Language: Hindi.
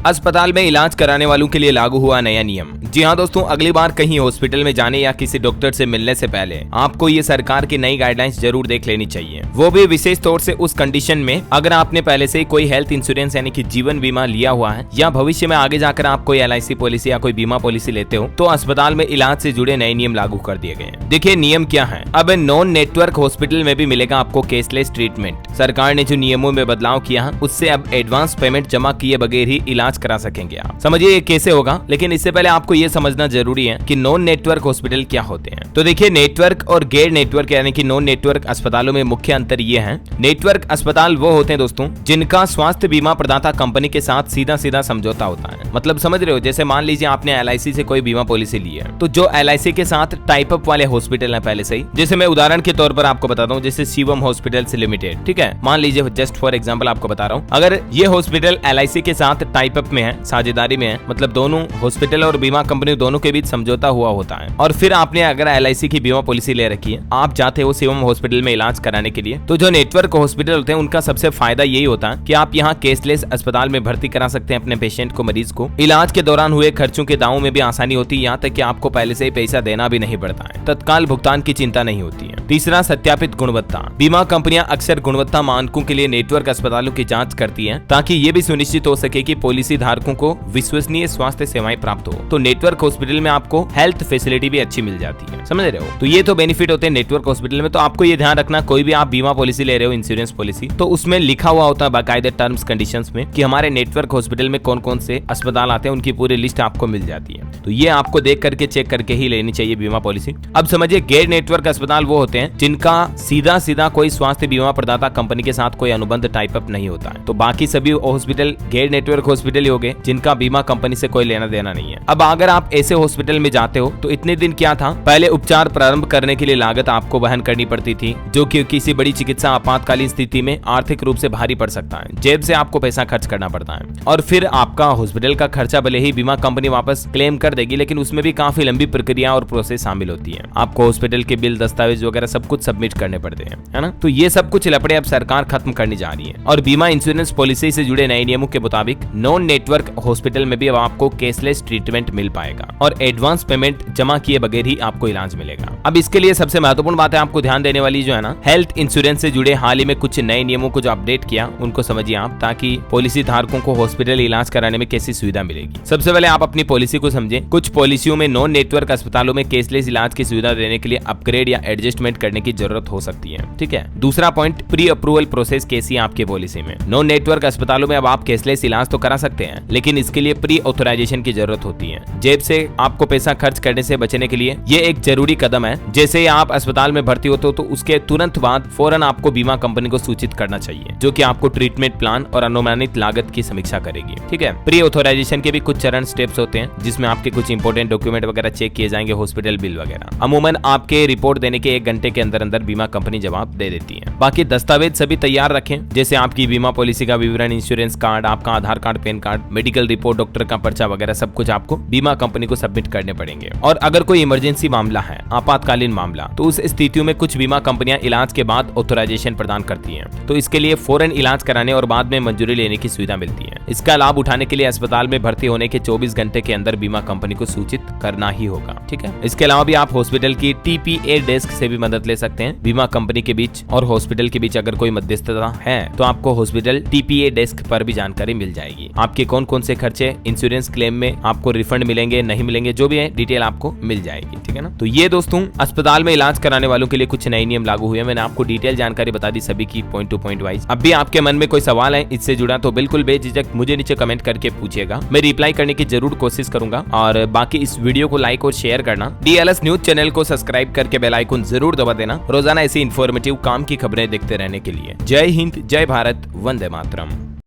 अस्पताल में इलाज कराने वालों के लिए लागू हुआ नया नियम। जी हाँ दोस्तों, अगली बार कहीं हॉस्पिटल में जाने या किसी डॉक्टर से मिलने से पहले आपको ये सरकार की नई गाइडलाइंस जरूर देख लेनी चाहिए। वो भी विशेष तौर से उस कंडीशन में अगर आपने पहले से कोई हेल्थ इंश्योरेंस यानी कि जीवन बीमा लिया हुआ है या भविष्य में आगे जाकर आप कोई LIC पॉलिसी या कोई बीमा पॉलिसी लेते हो तो अस्पताल में इलाज से जुड़े नए नियम लागू कर दिए गए हैं। देखिए नियम क्या है। अब नॉन नेटवर्क हॉस्पिटल में भी मिलेगा आपको कैशलेस ट्रीटमेंट। सरकार ने जो नियमों में बदलाव किया है उससे अब एडवांस पेमेंट जमा किए बगैर ही इलाज करा सकेंगे आप। समझिए ये कैसे होगा, लेकिन इससे पहले आपको ये समझना जरूरी है कि नॉन नेटवर्क हॉस्पिटल क्या होते हैं। तो देखिए नेटवर्क और गैर नेटवर्क यानी कि नॉन नेटवर्क अस्पतालों में मुख्य अंतर ये है। नेटवर्क अस्पताल वो होते हैं दोस्तों जिनका स्वास्थ्य बीमा प्रदाता कंपनी के साथ सीधा सीधा समझौता होता है। मतलब समझ रहे हो, जैसे मान लीजिए आपने LIC से कोई बीमा पॉलिसी ली है तो जो LIC के साथ टाइप अप वाले हॉस्पिटल है पहले से ही, जैसे मैं उदाहरण के तौर पर आपको बताता हूँ, जैसे शिवम हॉस्पिटल्स लिमिटेड, ठीक है, मान लीजिए जस्ट फॉर एग्जांपल आपको बता रहा हूँ, अगर ये हॉस्पिटल LIC के साथ टाइप अप में है, साझेदारी में है, मतलब दोनों हॉस्पिटल और बीमा कंपनी दोनों के बीच समझौता हुआ होता है, और फिर आपने अगर LIC की बीमा पॉलिसी ले रखी है, आप जाते हो शिवम हॉस्पिटल में इलाज कराने के लिए, तो जो नेटवर्क हॉस्पिटल होते हैं उनका सबसे फायदा यही होता है कि आप यहाँ कैशलेस अस्पताल में भर्ती करा सकते हैं अपने पेशेंट को, मरीज को। इलाज के दौरान हुए खर्चों के दावों में भी आसानी होती है, यहाँ तक कि आपको पहले से ही पैसा देना भी नहीं पड़ता है, तत्काल भुगतान की चिंता नहीं होती है। तीसरा, सत्यापित गुणवत्ता। बीमा कंपनियां अक्सर गुणवत्ता मानकों के लिए नेटवर्क अस्पतालों की जांच करती हैं ताकि ये भी सुनिश्चित हो सके कि पॉलिसी धारकों को विश्वसनीय स्वास्थ्य सेवाएं प्राप्त हो। तो नेटवर्क हॉस्पिटल में आपको हेल्थ फैसिलिटी भी अच्छी मिल जाती है, समझ रहे हो। तो ये तो बेनिफिट होते हैं नेटवर्क हॉस्पिटल में। तो आपको ये ध्यान रखना, कोई भी आप बीमा पॉलिसी ले रहे हो, इंश्योरेंस पॉलिसी, तो उसमें लिखा हुआ होता है बाकायदे टर्म्स कंडीशंस में कि हमारे नेटवर्क हॉस्पिटल में कौन कौन से अस्पताल आते हैं, उनकी पूरी लिस्ट आपको मिल जाती है। तो ये आपको देख करके चेक करके ही लेनी चाहिए बीमा पॉलिसी। अब समझिए गैर नेटवर्क अस्पताल वो होते हैं जिनका सीधा सीधा कोई स्वास्थ्य बीमा प्रदाता कंपनी के साथ कोई अनुबंध टाइप अप नहीं होता है। तो बाकी सभी हॉस्पिटल गैर नेटवर्क हॉस्पिटल ही हो गए जिनका बीमा कंपनी से कोई लेना देना नहीं है। अब अगर आप ऐसे हॉस्पिटल में जाते हो तो इतने दिन क्या था, पहले उपचार प्रारंभ करने के लिए लागत आपको वहन करनी पड़ती थी, जो कि किसी बड़ी चिकित्सा आपातकालीन स्थिति में आर्थिक रूप से भारी पड़ सकता है। जेब से आपको पैसा खर्च करना पड़ता है, और फिर आपका हॉस्पिटल का खर्चा भले ही बीमा कंपनी वापस क्लेम कर देगी, लेकिन उसमें भी काफी लंबी प्रक्रिया और प्रोसेस शामिल होती है। आपको हॉस्पिटल के बिल, दस्तावेज वगैरह सब कुछ सबमिट करने पड़ते हैं, है ना। तो ये सब कुछ लपड़े अब सरकार खत्म करने जा रही है, और बीमा इंश्योरेंस पॉलिसी से जुड़े नए नियमों के मुताबिक नॉन नेटवर्क हॉस्पिटल में भी अब आपको कैशलेस ट्रीटमेंट मिल पाएगा और एडवांस पेमेंट जमा किए बगैर ही आपको इलाज मिलेगा। अब इसके लिए सबसे महत्वपूर्ण बात है आपको ध्यान देने वाली जो है ना, हेल्थ इंश्योरेंस से जुड़े हाल ही में कुछ नए नियमों को जो अपडेट किया उनको समझिए आप, ताकि पॉलिसी धारकों को हॉस्पिटल इलाज कराने में कैसी सुविधा मिलेगी। सबसे पहले आप अपनी पॉलिसी को समझें। कुछ पॉलिसियों में नॉन नेटवर्क अस्पतालों में कैशलेस इलाज की सुविधा देने के लिए अपग्रेड या एडजस्टमेंट करने की जरूरत हो सकती है, ठीक है। दूसरा पॉइंट, प्री अप्रूवल प्रोसेस कैसी है आपकी पॉलिसी में। नॉन नेटवर्क अस्पतालों में अब आप कैशलेस इलाज तो करा सकते हैं, लेकिन इसके लिए प्री ऑथराइजेशन की जरूरत होती है। जेब से आपको पैसा खर्च करने से बचने के लिए ये एक जरूरी कदम है। जैसे ही आप अस्पताल में भर्ती होते हो तो उसके तुरंत बाद फौरन आपको बीमा कंपनी को सूचित करना चाहिए, जो कि आपको ट्रीटमेंट प्लान और अनुमानित लागत की समीक्षा करेगी, ठीक है। प्री ऑथराइजेशन के भी कुछ चरण स्टेप्स होते हैं जिसमें आपके कुछ इंपोर्टेंट डॉक्यूमेंट वगैरह चेक किए जाएंगे, हॉस्पिटल बिल वगैरह। अमूमन आपके रिपोर्ट देने के 1 घंटे के अंदर अंदर बीमा कंपनी जवाब दे देती है। बाकी दस्तावेज सभी तैयार रखें, जैसे आपकी बीमा पॉलिसी का विवरण, इंश्योरेंस कार्ड, आपका Aadhaar card, PAN card, medical report, doctor का पर्चा वगैरह सब कुछ आपको बीमा कंपनी को सबमिट करने पड़ेंगे। और अगर कोई इमरजेंसी मामला है, आपातकालीन मामला, तो उस स्थितियों में कुछ बीमा कंपनियां इलाज के बाद ऑथराइजेशन प्रदान करती हैं। तो इसके लिए फौरन इलाज कराने और बाद में मंजूरी लेने की सुविधा मिलती है। इसका लाभ उठाने के लिए अस्पताल में भर्ती होने के 24 घंटे के अंदर बीमा कंपनी को सूचित करना ही होगा, ठीक है। इसके अलावा भी आप हॉस्पिटल की TPA डेस्क से भी मदद ले सकते हैं। बीमा कंपनी के बीच और हॉस्पिटल के बीच अगर कोई मध्यस्थता है तो आपको हॉस्पिटल TPA डेस्क पर भी जानकारी मिल जाएगी। आपके कौन कौन से खर्चे इंश्योरेंस क्लेम में आपको रिफंड मिलेंगे, नहीं मिलेंगे, जो भी है डिटेल आपको मिल जाएगी, ठीक है ना। तो ये दोस्तों अस्पताल में इलाज कराने वालों के लिए कुछ नए नियम लागू हुए। मैंने आपको डिटेल जानकारी बता दी सभी की, पॉइंट टू पॉइंट वाइज। अब भी आपके मन में कोई सवाल है इससे जुड़ा तो बिल्कुल बेझिझक मुझे नीचे कमेंट करके पूछिएगा, मैं रिप्लाई करने की जरूर कोशिश करूंगा। और बाकी इस वीडियो को लाइक और शेयर करना, DLS न्यूज चैनल को सब्सक्राइब करके बेल आइकन जरूर दबा देना, रोजाना ऐसी इन्फॉर्मेटिव काम की खबरें देखते रहने के लिए। जय हिंद, जय भारत, वंदे मातरम।